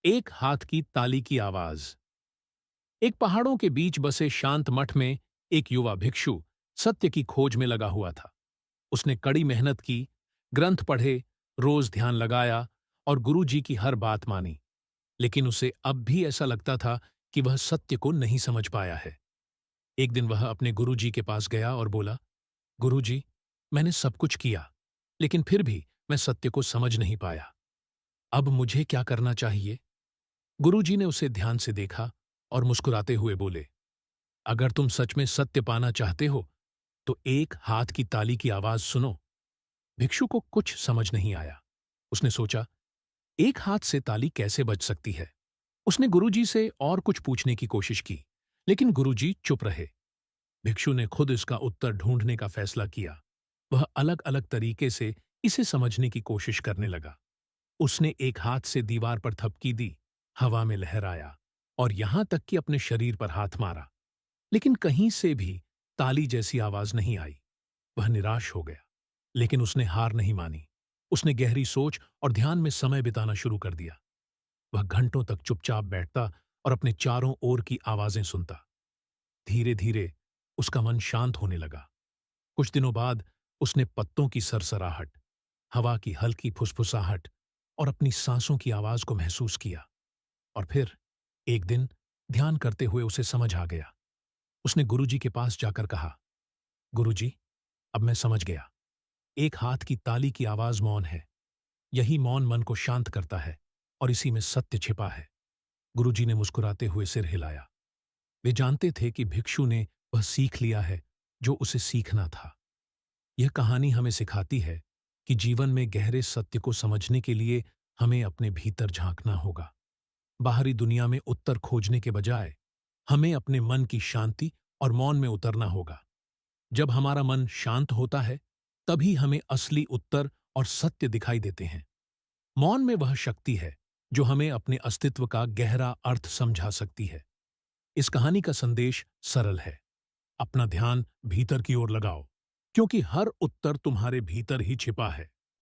एक हाथ की ताली की आवाज। एक पहाड़ों के बीच बसे शांत मठ में एक युवा भिक्षु सत्य की खोज में लगा हुआ था। उसने कड़ी मेहनत की, ग्रंथ पढ़े, रोज ध्यान लगाया और गुरु जी की हर बात मानी। लेकिन उसे अब भी ऐसा लगता था कि वह सत्य को नहीं समझ पाया है। एक दिन वह अपने गुरु जी के पास गया और बोला, गुरु जी, मैंने सब कुछ किया, लेकिन फिर भी मैं सत्य को समझ नहीं पाया। अब मुझे क्या करना चाहिए? गुरुजी ने उसे ध्यान से देखा और मुस्कुराते हुए बोले, अगर तुम सच में सत्य पाना चाहते हो तो एक हाथ की ताली की आवाज सुनो। भिक्षु को कुछ समझ नहीं आया। उसने सोचा, एक हाथ से ताली कैसे बज सकती है? उसने गुरुजी से और कुछ पूछने की कोशिश की, लेकिन गुरुजी चुप रहे। भिक्षु ने खुद इसका उत्तर ढूंढने का फैसला किया। वह अलग अलग तरीके से इसे समझने की कोशिश करने लगा। उसने एक हाथ से दीवार पर थपकी दी, हवा में लहराया और यहां तक कि अपने शरीर पर हाथ मारा, लेकिन कहीं से भी ताली जैसी आवाज नहीं आई। वह निराश हो गया, लेकिन उसने हार नहीं मानी। उसने गहरी सोच और ध्यान में समय बिताना शुरू कर दिया। वह घंटों तक चुपचाप बैठता और अपने चारों ओर की आवाजें सुनता। धीरे धीरे उसका मन शांत होने लगा। कुछ दिनों बाद उसने पत्तों की सरसराहट, हवा की हल्की फुसफुसाहट और अपनी सांसों की आवाज को महसूस किया। और फिर एक दिन ध्यान करते हुए उसे समझ आ गया। उसने गुरुजी के पास जाकर कहा, गुरुजी, अब मैं समझ गया। एक हाथ की ताली की आवाज मौन है। यही मौन मन को शांत करता है और इसी में सत्य छिपा है। गुरुजी ने मुस्कुराते हुए सिर हिलाया। वे जानते थे कि भिक्षु ने वह सीख लिया है जो उसे सीखना था। यह कहानी हमें सिखाती है कि जीवन में गहरे सत्य को समझने के लिए हमें अपने भीतर झांकना होगा। बाहरी दुनिया में उत्तर खोजने के बजाय हमें अपने मन की शांति और मौन में उतरना होगा। जब हमारा मन शांत होता है, तभी हमें असली उत्तर और सत्य दिखाई देते हैं। मौन में वह शक्ति है जो हमें अपने अस्तित्व का गहरा अर्थ समझा सकती है। इस कहानी का संदेश सरल है, अपना ध्यान भीतर की ओर लगाओ, क्योंकि हर उत्तर तुम्हारे भीतर ही छिपा है।